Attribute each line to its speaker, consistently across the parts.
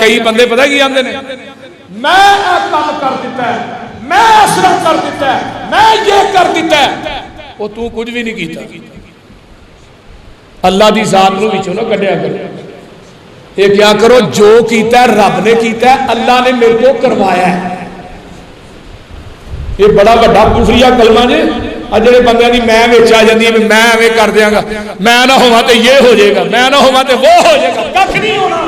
Speaker 1: کئی بندے پتہ کی آندے نے میں کام کر دیتا ہے میں اسرا کر دیتا ہے میں یہ کر دیتا ہے وہ تو کچھ بھی نہیں کیتا اللہ دی ذات نو وچوں نہ کڈیا کر یہ کیا کرو جو کیتا ہے رب نے کیتا ہے اللہ نے میرے کو کروایا ہے یہ بڑا بڑا کفریہ کلمہ جے جڑے بندے دی میں وچ آ جاندی ہے میں ایویں کر دیاں گا میں نہ ہوواں تے یہ ہو جائے گا میں نہ ہوواں تے وہ ہو جائے گا کچھ نہیں ہونا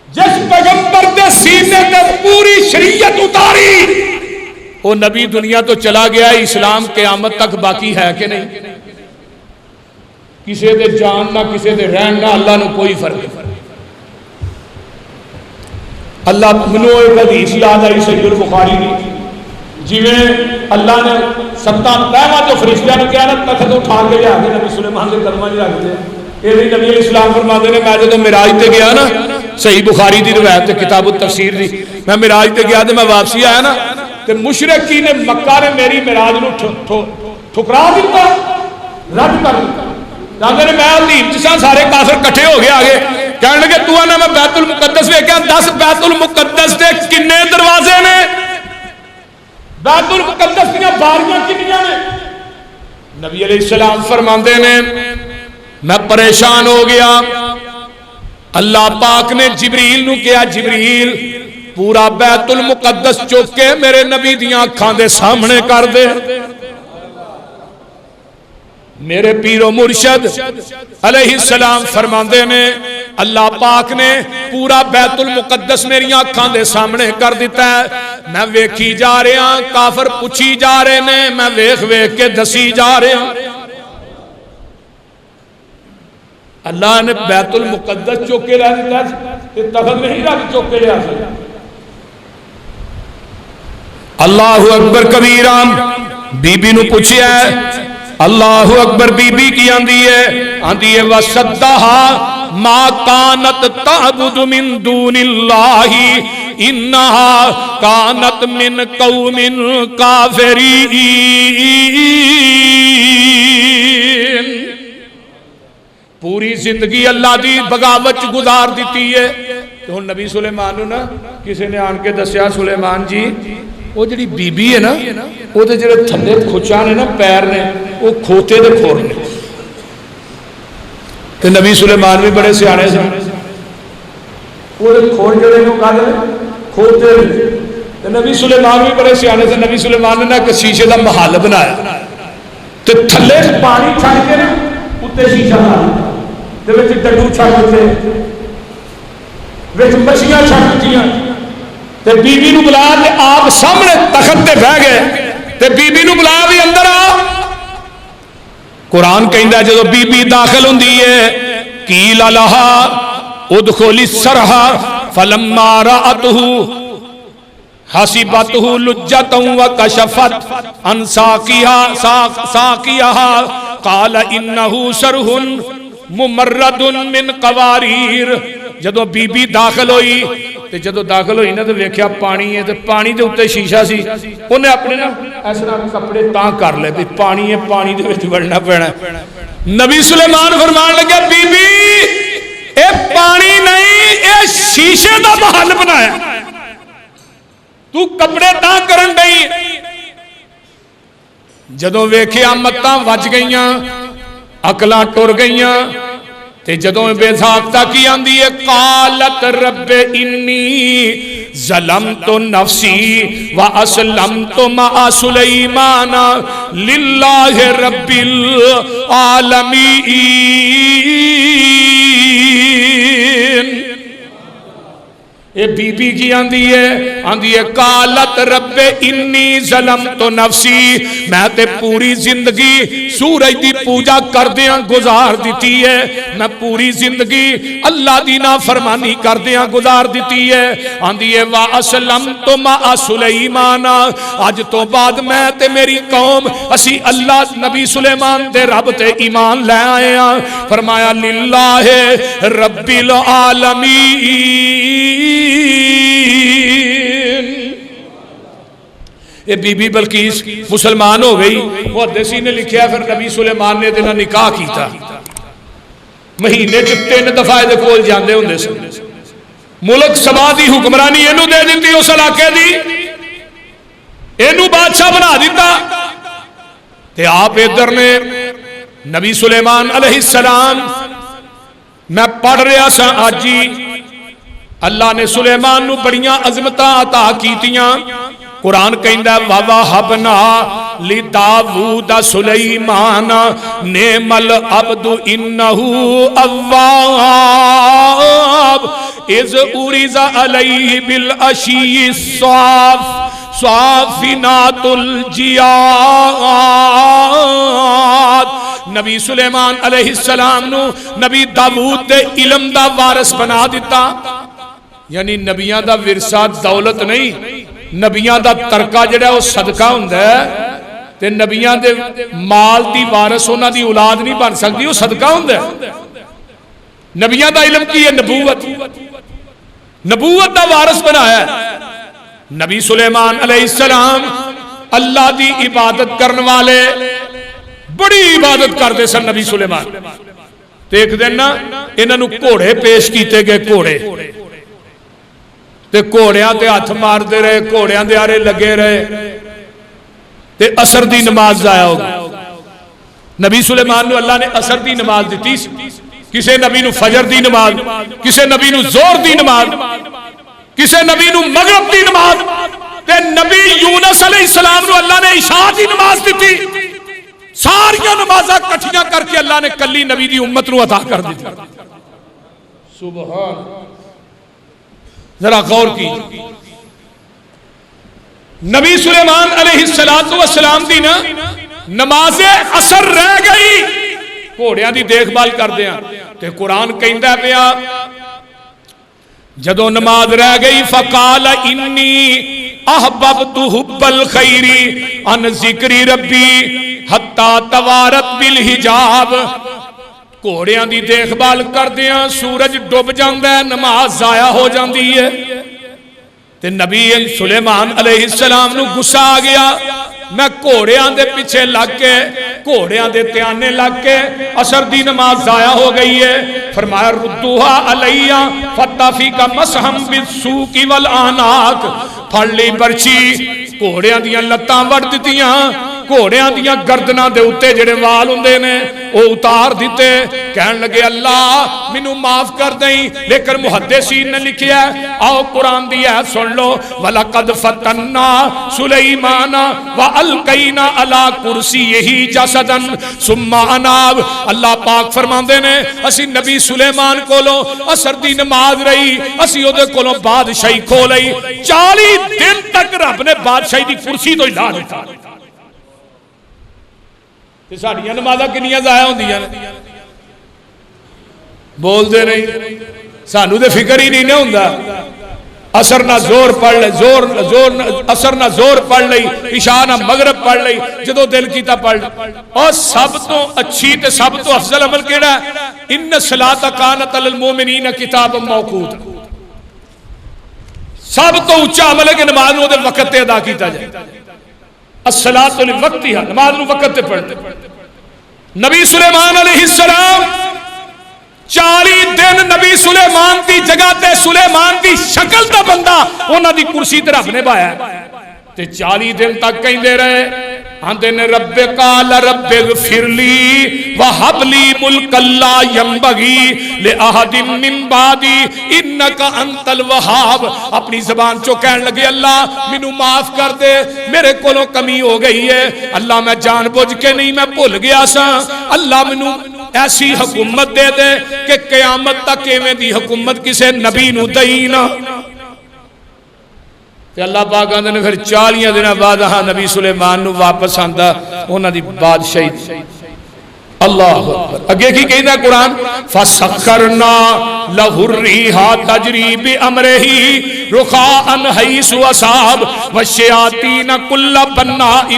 Speaker 1: جس پیغمبر دے سینے تے پوری شریعت اتاری وہ نبی دنیا تو چلا گیا اسلام قیامت تک باقی ہے کہ نہیں کسی دے جان نہ کسی دے رہن نہ اللہ نو کوئی فرق نہیں اللہ منو ایک حدیث یاد آئی صحیح البخاری کی جویں اللہ نے 7 پہلا جو فرشتیاں نے کہا نا تخت اٹھا کے لیا کے نبی سلیمان کے قدماں وچ رکھ دے یہ نبی علیہ السلام فرماتے ہیں میں جدوں معراج تے گیا نا صحیح بخاری دی روایت تے کتاب التفسیر دی میں معراج تے گیا تے میں واپسی آیا نا تے مشرکین مکہ نے میری معراج نو ٹھکرا دیتا رد کر دیتا جاندے نے میں حدیث چ سارے کافر کٹھے ہو گئے آگے کہنے لگے تو آنا میں بیت المقدس ویکھیا 10 بیت المقدس دے کنے دروازے نے بیت المقدس دیاں باریاں کنیاں نے نبی علیہ السلام فرماندے نے میں پریشان ہو گیا اللہ پاک نے جبریل نو کہا جبریل پورا بیت المقدس چوک کے میرے نبی دیاں اکھاں دے سامنے کر دے میرے پیر و مرشد علیہ السلام فرماندے نے اللہ پاک نے پورا بیت المقدس میری آنکھاں دے سامنے کر دیتا ہے میں ویکھی جا رہے ہاں کافر پوچھی جا رہے نے میں ویکھ ویکھ کے دسی جا رہے ہاں اللہ نے بیت المقدس چوکے لے دیتا ہے تخت نہیں رکھ چوکے لے آتا اللہ اکبر کبیران بی بی نو پوچھیا ہے اللہ اکبر بی بی کی آندھی ہے وَصَدَّهَا مَا كَانَتْ تَعْبُدُ مِن دُونِ اللَّهِ إِنَّهَا كَانَتْ مِن قَوْمٍ كَافِرِينَ پوری زندگی اللہ دی بغاوت گزار دیتی ہے تو نبی سلیمان نا کسی نے آن کے دسیا سلیمان جی وہ جڑی بی بی ہے نا وہ دے جڑے تھلے کھچا نے نا پیر نے وہ کھوتے دے کھور نے تو نبی سلیمان بھی بڑے سیانے سے وہ کھور جڑے نو کہا دے کھوتے نے تو نبی سلیمان بھی بڑے سیانے سے نبی سلیمان نے ایک شیشے دا محل بنایا تو تھلے پانی چھڑ کے نا اتے شیشہ بنا تے وچ ڈڈو چھڑ کے وچ مچھیاں چھڑ دتیاں تے بی بی نو بلا تے آپ سامنے تخت تے بہ گئے تے بی بی نو بلا بھی اندر آ قرآن کہندا جدو بی بی داخل ہوندی ہے قیل لها ادخل السرح فلما رأته حسبته لجة وكشفت عن ساقيها قال انه سرح ممرد من قوارير جدو بی بی داخل ہوئی تے جدو داخل ہوئی نا تو ویکھیا پانی ہے تے پانی دے اوتے شیشہ سی انہیں اپنے نا ایسا کپڑے تاں کر لے بھی پانی ہے پانی دے وچ وڑنا پینا نبی سلیمان فرمان لگا بی بی اے پانی نہیں اے شیشے دا محل بنایا تو کپڑے تاں کرن دئی جدو ویکھیا متاں وج گئیاں عقلاں ٹر گئیاں تے جدوں بے ذاکتہ کی آندی ہے قالت رب انی ظلمت نفسی واسلمت مع سلیمان للہ رب العالمین اے بی بی کی آندھی ہے قالت رب انی ظلمت نفسی میں تے پوری زندگی سورج دی پوجا کردیاں گزار دیتی ہے میں پوری زندگی اللہ دی نافرمانی کردیاں گزار دیتی ہے آندھی ہے وَأَسْلَمْتُ مَعَ سُلَيْمَانَ آج تو بعد میں تے میری قوم اسی اللہ نبی سلیمان دے رب تے ایمان لے آئے ہیں فرمایا للہ رب العالمین یہ بی بی بلقیس مسلمان ہو گئی محدثین نے لکھیا پھر نبی سلیمان نے دنہ نکاح کیتا مہینے 3 دفعہ دے کول جاندے ہوندے سن ملک سبا دی حکمرانی اینو دے دیتی اس علاقے دی اینو بادشاہ بنا دیتا تے آپ ادھر نے نبی سلیمان علیہ السلام میں پڑھ رہا سا آج ہی اللہ نے سلیمان نو بڑیاں عظمتاں عطا کیتیاں قرآن کہندا وَوَهَبْنَا لِدَاوُودَ سُلَيْمَانَ نِعْمَ الْعَبْدُ إِنَّهُ أَوَّابٌ إِذْ عُرِضَ عَلَيْهِ بِالْعَشِيِّ الصَّافِنَاتُ الْجِيَادُ نبی سلیمان علیہ السلام نو نبی داؤد دے علم دا وارث بنا دیتا یعنی نبیاں دا ورثہ دولت نہیں نبیاں دا ترکہ جڑا وہ صدقہ ہوندا ہے تے نبیاں دے مال دی وارث انہاں دی اولاد نہیں بن سکتی وہ صدقہ ہوندا ہے نبیاں دا علم کی ہے نبوت دا وارث بنایا ہے نبی سلیمان علیہ السلام اللہ دی عبادت کرنے والے بڑی عبادت کرتے سن نبی سلیمان تے ایک دن نا انہاں نو گھوڑے پیش کیتے گئے گھوڑے تے گھوڑیاں تے ہاتھ ماردے رہے گھوڑیاں دے آرے لگے رہے تے عصر دی نماز ضائع ہو گئی نبی سلیمان نو اللہ نے عصر دی نماز دیتی کسے نبی نو فجر دی نماز کسے نبی نو زور دی نماز کسے نبی نو مغرب دی نماز تے نبی یونس علیہ السلام نو اللہ نے عشاء دی نماز دیتی ساریاں نمازاں کٹھیاں کر کے اللہ نے کلی نبی دی امت نو عطا کر دی سبحان ذرا غور کی نبی سلیمان علیہ السلام دی نا نماز عصر رہ گئی گھوڑیاں دی دیکھ بھال کر دیا تے قرآن کہندا پیا جدو نماز رہ گئی فقال انی احببت حب الخیر عن ذکر ربی حتی توارت بالحجاب گھوڑیاں دی دیکھ بھال کر دیا سورج ڈوب جاندا ہے نماز ضائع ہو جاندی ہے تے نبی سلیمان علیہ السلام نو غصہ آ گیا میں گھوڑیاں دے پیچھے لگ کے گھوڑیاں دے تیانے لگ کے عصر دی نماز ضائع ہو گئی ہے فرمایا ردوہا علیہ فتافی کا مسحم بالسوق والآناک پھڑ لی برچی گھوڑیاں دیاں لتاں وڑ دیتیاں گھوڑیاں دیاں گردناں دے اتے جڑے وال ہوندے نے او اتار دیتے کہن لگے اللہ منو معاف کر دیں لیکن محدثین نے لکھیا ہے آؤ قرآن دیا ہے سن لو وَلَقَدْ فَتَنَّا سُلَيْمَانَ وَأَلْقَيْنَا عَلَى كُرْسِيِّهِ جَسَدًا ثُمَّ أَنَابَ اللہ پاک فرماندے نے اسی نبی سلیمان کولو عصر دی نماز رہی اسی او دے کولو بادشاہی کھو لئی 40 دن تک رب نے بادشاہی دی کرسی تو ہلا دیتا تے ساڈیاں نمازاں کنیاں ضائع ہوندیاں نے بول دے نہیں سانو تے فکر ہی نہیں ہوندا عصر نہ زور پڑھ لے عصر نہ زور پڑھ لئی عشاء نہ مغرب پڑھ لئی جدو دل کیتا پڑھ اور سب تو اچھی تے سب تو افضل عمل کیڑا ہے ان الصلاۃ کانت علی المؤمنین کتابا موقوتا سب تو اونچا عمل ہے کہ نماز نو دے وقت تے ادا کیتا جائے الصلاۃ لوقتها نماز نو وقت تے پڑھتے نبی سلیمان علیہ السلام 40 دن نبی سلیمان دی جگہ تے سلیمان دی شکل دا بندہ انہاں دی کرسی تے رب نے بایا تے 40 دن تک کہندے رہے آندے نے رب قال رب اغفر لی وہب لی ملک لا ینبغی لأحد من بعدی انک انت الوہاب اپنی زبان چو کہن لگے اللہ منو معاف کر دے میرے کولوں کمی ہو گئی ہے اللہ میں جان بوجھ کے نہیں میں بھول گیا سا اللہ منو ایسی حکومت دے دے کہ قیامت تک ایویں دی حکومت کسے نبی نو دئی نہ تے اللہ پاک آندے نے پھر 40 دن بعد ہاں نبی سلیمان نو واپس آندا انہاں دی بادشاہی اللہ اکبر اگے کی کہندا قرآن فسخرنا لہ الریحا تجری بامرہ رخاء حیث اصاب والشیاطین کل بناء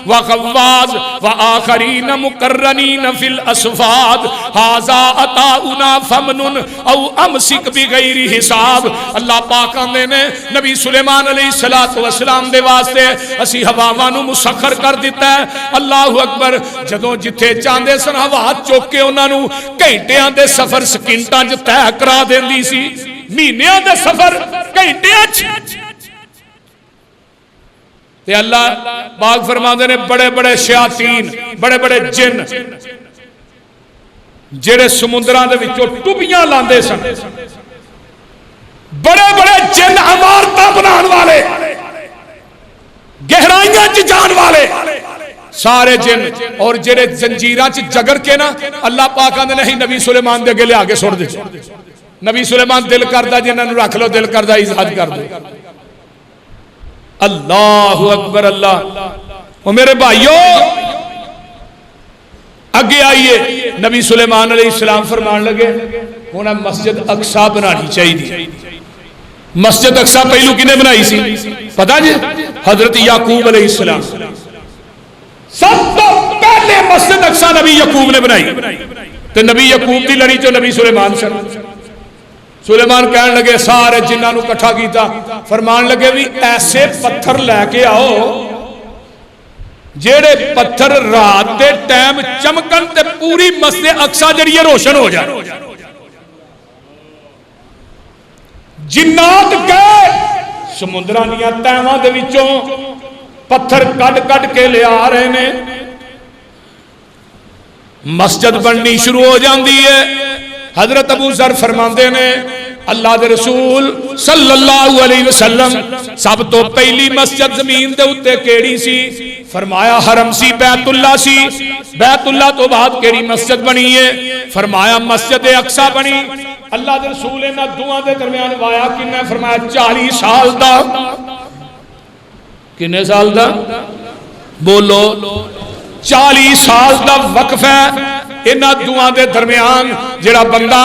Speaker 1: وغواص وآخرین مقرنین فی الاسفاد ھذا عطاؤنا فمنن او امسک بغیر حساب۔ اللہ پاک آندے نے نبی سلیمان علیہ السلام دے واسطے اسی ہواواں نو مسخر کر دیتا ہے۔ اللہ اکبر، جدوں جتھے چاندے سن ہوا چوک کے انہاں نو گھنٹیاں دے سفر سکنٹاں چ طے کرا دیندی سی، مہینیاں دے سفر گھنٹیاں چ۔ تے اللہ پاک فرماندے نے بڑے بڑے شیاطین، بڑے بڑے جن جڑے سمندراں دے وچوں ٹبیاں لاندے سن، بڑے بڑے جن عمارتاں بنان والے، گہرائیاں چ جان والے سارے جن، اور جڑے زنجیراں چ جگر کے نا، اللہ پاک آندے نہیں نبی سلیمان دے اگے لے آگے چھوڑ دے۔ نبی سلیمان دل کردہ جنہاں نو رکھ لو، دل کردہ آزاد کر دو۔ اللہ اکبر اللہ۔ وہ میرے بھائیو اگے آئیے، نبی سلیمان علیہ السلام فرمان لگے انہیں مسجد اقصی بنانی چاہیے۔ مسجد اقصی پہلو کنے بنائی سی پتہ جی؟ حضرت یعقوب علیہ السلام۔ سب تو پہلے مسجد اقصی نبی یعقوب نے بنائی، تو نبی یعقوب دی لڑی جو نبی سلیمان سے۔ سلیمان کہنے لگے سارے جنہاں نو کٹھا کیتا، فرمان لگے بھی ایسے پتھر لے کے آؤ جیڑے پتھر رات دے ٹائم چمکن تے پوری مسجد اقصی جڑی روشن ہو جائے۔ جنات گئے سمندران دیا تیواں دے وچوں پتھر کٹ کٹ کے لے آ رہے نے، مسجد بننی شروع ہو جاندی ہے۔ حضرت ابو ذر فرماندے نے اللہ دے رسول صلی اللہ علیہ وسلم سب تو پہلی مسجد زمین دے اتے کیڑی سی؟ فرمایا حرم سی، بیت اللہ سی۔ بیت اللہ تو بعد کیڑی مسجد بنی ہے؟ فرمایا مسجد اقصی بنی۔ اللہ دے رسول نے دعا دے درمیان وایا کنے؟ فرمایا 40 سال دا۔ کنے سال دا؟ بولو 40 سال دا وقف ہے انہاں دعا دے درمیان۔ جڑا بندہ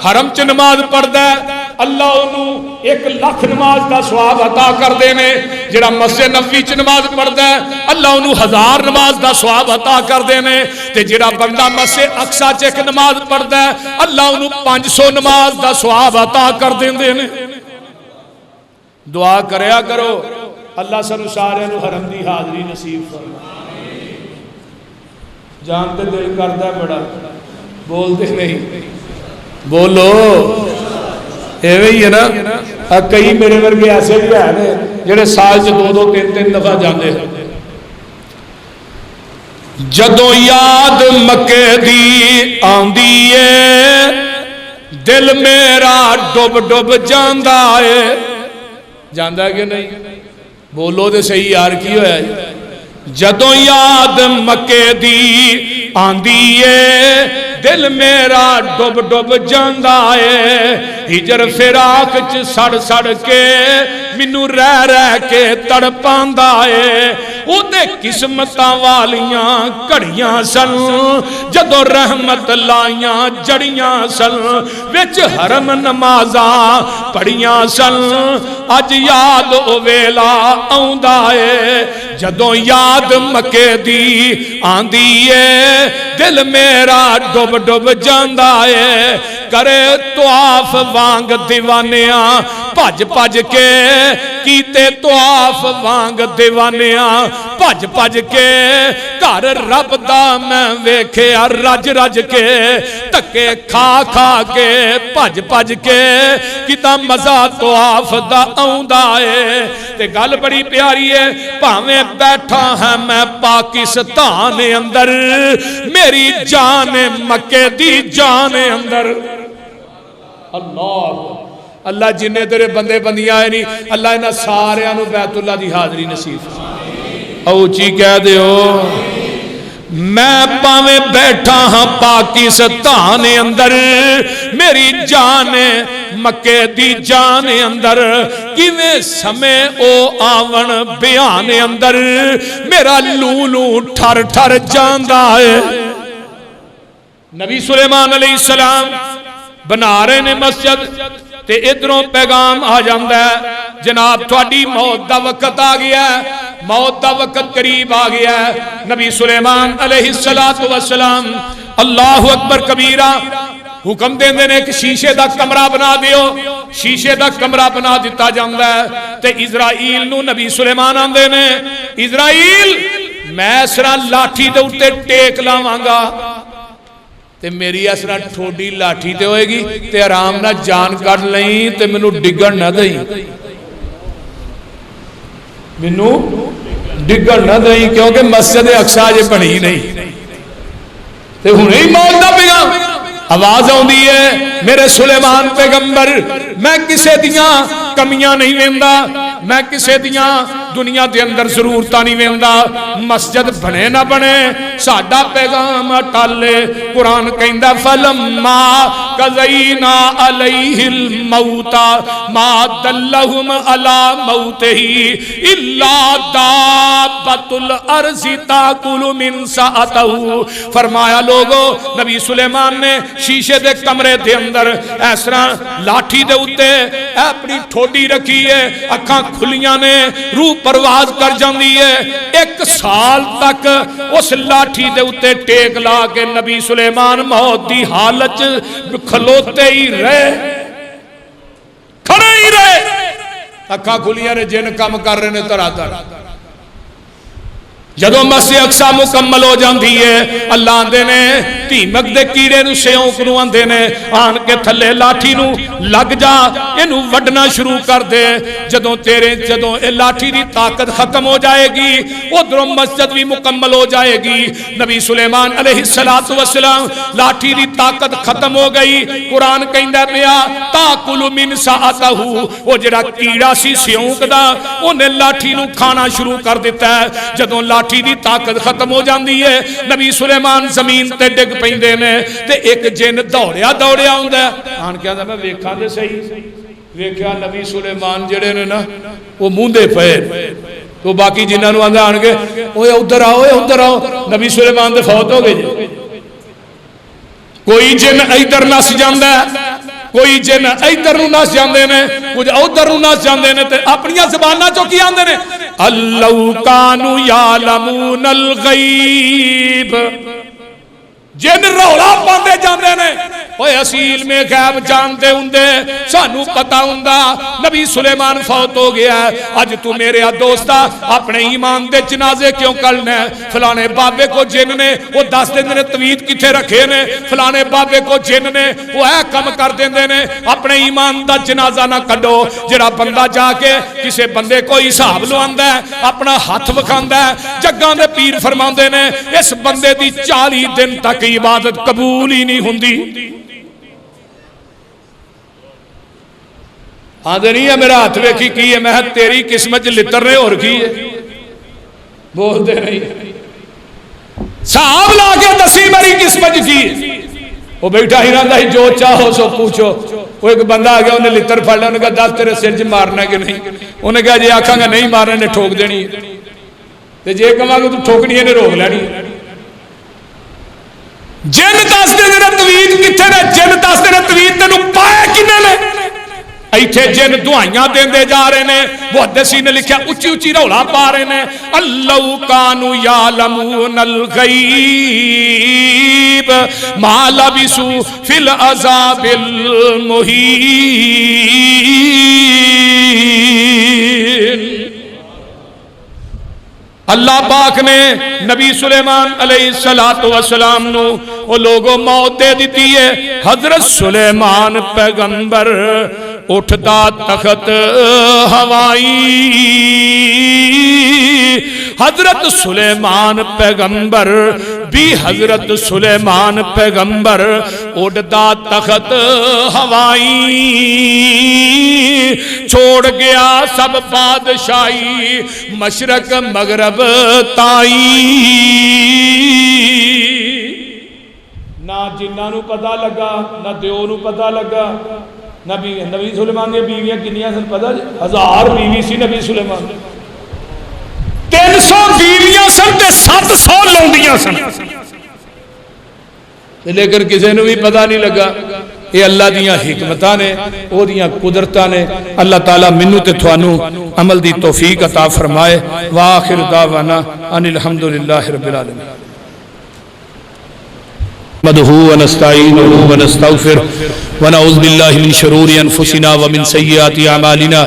Speaker 1: حرم چ نماز پڑھدا ہے اللہ انہوں 1 لاکھ نماز دا ثواب عطا کر دینے۔ جڑا مسجد نبوی چ نماز پڑھدا ہے اللہ انہوں 1000 نماز دا ثواب عطا کر دینے۔ تے جڑا بندہ مسجد اقصی چ 1 نماز پڑھدا ہے اللہ انہوں 500 نماز دا ثواب عطا کر دیندے نے۔ دعا کریا کرو اللہ سانو سارے نو حرم دی حاضری نصیب فرمائے۔ جانتے دل کردا ہے بڑا، بولتے نہیں، بولو ایویں ہی ہے نا۔ کئی میرے ورگے ایسے بھی ہیں جڑے سال چ 2 3 دفعہ جاندے ہیں۔ جدوں یاد مکے دی آندی ہے دل میرا ڈب ڈب جاندا ہے۔ جاندا ہے کہ نہیں؟ بولو دے صحیح یار کی ہویا ہے۔ جدوں یاد مکے دی آندی ہے دل میرا ڈب ڈب جاندا ہے۔ ہجر فراق چ سڑ سڑ کے مینوں رہ رہ کے تڑپاندا ہے۔ او دے قسمتاں والیاں کڑیاں سن جدوں رحمت لائیاں جڑیاں سن، وچ حرم نمازاں پڑھیاں سن، اج یاد او ویلا آوندا ہے جدوں یاد مکے دی آندی ہے دل میرا ڈب ڈب جاندا ہے۔ کرے طواف وانگ دیوانیاں بھج بھج کے کیتے طواف وانگ دیوانیاں بھج بھج کے گھر رب دا میں ویکھیا رج رج کے تکے کھا کھا کے بھج بھج کے کتا مزہ طواف دا آوندا ہے۔ تے گل بڑی پیاری ہے، بھاویں بیٹھا ہے میں پاکستان اندر میری جان مکے دی جان اندر۔ اللہ اللہ جنہیں تیرے بندے بندیاں آئے نہیں اللہ انہاں سارے انہوں بیت اللہ دی حاضری نصیب اوچی کہہ دے ہو۔ میں پاویں بیٹھا ہاں پاکستان اندر میری جان مکے دی جان اندر، کیویں سمے او آون بیان اندر میرا لولو ٹھر ٹھر جاندا ہے۔ نبی سلیمان علیہ السلام بنا رہے نے مسجد تے ادھروں پیغام آ جاندہ ہے جناب تھوڑی موت دا وقت آ گیا ہے، موت دا وقت قریب آ گیا ہے۔ نبی سلیمان علیہ السلام اللہ اکبر کبیرہ حکم دے دینے کہ شیشے دا کمرہ بنا دیو، شیشے دا کمرہ بنا دیتا جاندہ ہے تے اسرائیل نو نبی سلیمان آن دینے اسرائیل میں اسرا لاٹھی دے اٹھے ٹیک لاوانگا تے میری اسرا ٹھوڑی لاٹھی تے ہوئے گی تے آرام نہ جان کر لئیں تے منو ڈگڑ نہ دئیں، منو ڈگڑ نہ دئیں کیونکہ مسجد اقصی جے بنی نہیں تے ہنے ہی موت دا پیغام آواز آن دی ہے میرے سلیمان پیغمبر میں کسے دیاں کمیاں نہیں ویندا، میں کسے دیاں دنیا دے اندر ضرورتاں نہیں ویندا، مسجد بنے نہ بنے ساڈا پیغام ٹالے۔ قرآن کہندا فلما قضینا علیہ الموت ما دلہم علی موتہ الا دابۃ الارض تاکل من سأتہ۔ فرمایا لوگو نبی سلیمان نے شیشے دے کمرے دے اندر ایسرا لاٹھی دے اتے اپنی ٹھوڑی رکھی ہے، اکھاں کھلیاں نے، روح پرواز کر جاندی ہے۔ 1 سال تک اس لاٹھی دے اتے ٹیک لا کے نبی سلیمان موت دی حالت کھلوتے ہی رہے، کھڑے ہی رہے، اکھاں کھلیاں نے، جن کام کر رہے نے ترا تر۔ جدو مسجد اقصی مکمل ہو جاندی ہے اللہ آندے نے تیمک دے کیڑے نو سیونک نو آندے نے آن کے تھلے لاٹھی نو لگ جا انو وڈنا شروع کر دے۔ جدو اے لاٹھی دی طاقت ختم ہو جائے گی ادھروں مسجد بھی مکمل ہو جائے گی۔ نبی سلیمان علیہ السلام لاٹھی دی طاقت ختم ہو گئی۔ قرآن کہندہ پیا تاکل من سأتہ، وہ جڑا کیڑا سی سیونک دا انہیں لاٹھی نو کھانا شروع کر دیتا ہے۔ جدو لاٹھی دی طاقت ختم ہو جاندی ہے نبی سلیمان زمین تے ڈگ پیندے نے تے ایک جن دوڑیا ہوندا ہے آن کے آندا میں ویکھاں دے صحیح ویکھیا نبی سلیمان جڑے نے نا وہ موندے پئے تو باقی جنہاں نو آندا آن کے اوے ادھر آؤ ادھر آؤ، نبی سلیمان دے فوت ہو گئے جی۔ کوئی جن ادھر نس جاندا ہے، کوئی جن ادھر نو نس جاندے نے، کچھ ادھر نو نس جاندے نے تے اپنیاں زباناں چوں کی آندے نے اللہ کانو یعلمون الغیب، جن رولا پاندے جاندے نے اوے اصیل میں غیب جانتے ہوندے سانو پتہ ہوندا نبی سلیمان فوت ہو گیا ہے۔ آج تو میرے دوستا اپنے ایمان دے جنازے کیوں کرنا ہے؟ فلانے بابے کو جن نے وہ 10 دن نے توید کتھے رکھے نے، فلانے بابے کو جن نے وہ اے کم کر دیندے نے، اپنے ایمان دا جنازہ نہ کڈو۔ جڑا بندہ جا کے کسے بندے کو حساب لواندا ہے اپنا ہاتھ وکھاندا ہے، جگاں دے پیر فرماندے نے اس بندے دی 40 دن تک عبادت قبول ہی نہیں ہوندی۔ آدھے نہیں ہے میرا ہاتھ ویکھی کی ہے، میں تیری قسمت لتر رہے اور کی ہے، بولتے نہیں صاحب لا کے دسی میری قسمت کی ہے۔ وہ بیٹھا ہی رہتا ہی جو چاہو سو پوچھو۔ وہ ایک بندہ آ گیا انہیں لتر پھڑ لیا، انہیں کہا 10 تیرے سر چ مارنا کہ نہیں؟ انہیں کہا جی آکھاں گا نہیں مارنا نے ٹھوک دینی ہے، جے کہاں گا تو ٹھوکنی ہے نے روک لینی۔ جن 10 دن نے توید کتھے نے؟ جن 10 دن توید تینو پائے کنے نے؟ ایتھے جن دعائیاں دیندے جا رہے نے، محدثین نے لکھیا اچھی اچھی رولا پا رہے نے اللہ کانو یعلمون الغیب ما لبثوا فی العذاب المہین۔ اللہ پاک نے نبی سلیمان علیہ السلام نو وہ لوگوں موت دے دیتی ہے۔ حضرت سلیمان پیغمبر اٹھتا تخت ہوائی، حضرت سلیمان پیغمبر بھی حضرت سلیمان پیغمبر اٹھتا تخت ہوائی، چھوڑ گیا سب بادشاہی مشرق مغرب تائی۔ نہ جنہاں نو پتہ لگا نہ دیو نو پتہ لگا۔ نبی سلیمان نے بیویاں کنیاں سن پتہ؟ 1000 بیوی سی نبی سلیمان، 300 بیویاں سن تے 700 لونڈیاں سن، لیکن کسی نے بھی پتہ نہیں لگا۔ یہ اللہ دیاں حکمتاں نے او دیاں قدرتاں نے اللہ تعالیٰ منو تے تھوانو عمل دی توفیق عطا فرمائے وآخر دعوانا ان الحمدللہ رب العالمین نحمده ونستعينه ونستغفره ونعوذ بالله من شرور انفسنا ومن سيئات اعمالنا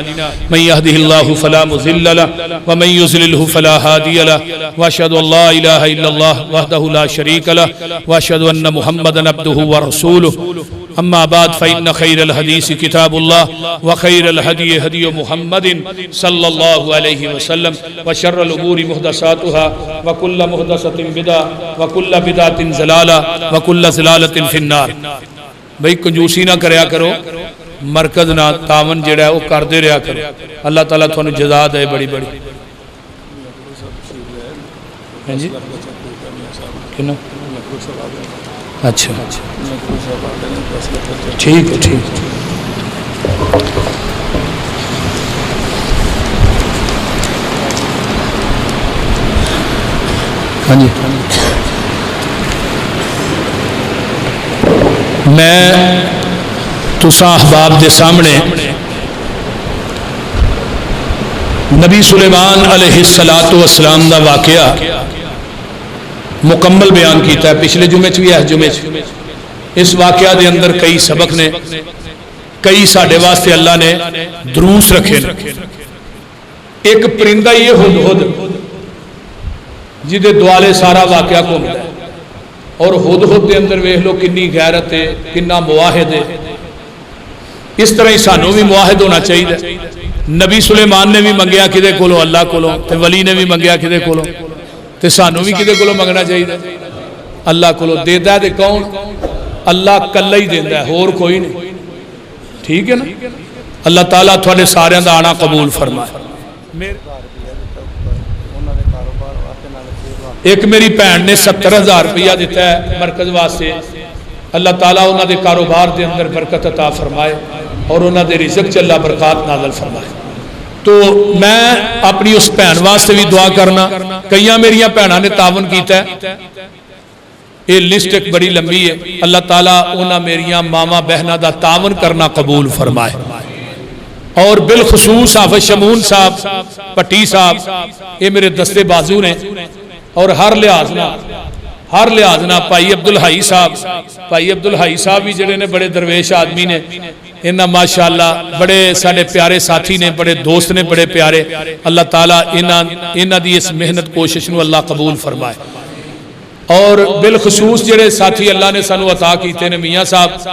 Speaker 1: من يهده الله فلا مضل له ومن يضلل فلا هادي له واشهد ان لا اله الا الله وحده لا شريك له واشهد ان محمدا عبده ورسوله اما بعد فان خير الحديث كتاب الله وخير الهدي هدي محمد صلى الله عليه وسلم وشر الامور محدثاتها وكل محدثه بدعه وكل بدعه ضلاله وكل ضلالة في النار بھئی کنجوسی نہ کریا کرو مرکز نہ تعاون جڑا ہے وہ کر دے رہا کرو اللہ تعالیٰ تھوانو جزا دے بڑی بڑی جی کنا اچھا ٹھیک ہے ٹھیک ہاں جی میں تساں احباب دے سامنے نبی سلیمان علیہ السلام دا واقعہ مکمل بیان کیتا ہے پچھلے جمعے بھی ہے جمعے اس واقعہ دے اندر کئی سبق نے کئی ساڑھے واسطے اللہ نے دروس رکھے ایک پرندہ یہ ہدہد جدے دوالے سارا واقعہ کو ملا ہے اور ہدہد دے اندر ویکھ لو کنی غیرت ہے کنا مواحد ہے اس طرح ہی سانو بھی مواحد ہونا چاہیے نبی سلیمان نے بھی منگیا کدے کولو اللہ کولو تے ولی نے بھی منگیا کدے کولو تے سانو بھی کدے کولو منگنا چاہیے اللہ کولو دیدا تے کون اللہ کلا ہی دیندا ہے اور کوئی نہیں ٹھیک ہے نا اللہ تعالیٰ تھوڑے سارے دا آنا قبول فرمائے ایک میری بہن نے 70,000 روپیہ دیتا ہے مرکز واسطے اللہ تعالیٰ انہاں دے کاروبار دے اندر برکت عطا فرمائے اور انہاں دے رزق چ اللہ برکات نازل فرمائے تو میں اپنی اس بہن واسطے بھی دعا کرنا کئیاں میریاں بہناں نے تعاون کیتا ہے یہ لسٹ ایک بڑی لمبی ہے اللہ تعالیٰ انہاں میریاں ماما بہناں دا تعاون کرنا قبول فرمائے اور بالخصوص حافظ شمون صاحب پٹی صاحب یہ میرے دستے بازو نے اور ہر لحاظ نہ پائی عبدالحائی صاحب بھی جڑے نے بڑے درویش آدمی نے انہاں ماشاءاللہ بڑے ساڑے پیارے ساتھی نے بڑے دوست نے بڑے پیارے اللہ تعالیٰ انہاں دی اس محنت کوشش نو اللہ قبول فرمائے اور بالخصوص جڑے ساتھی اللہ نے سانو عطا کیتے نے میاں صاحب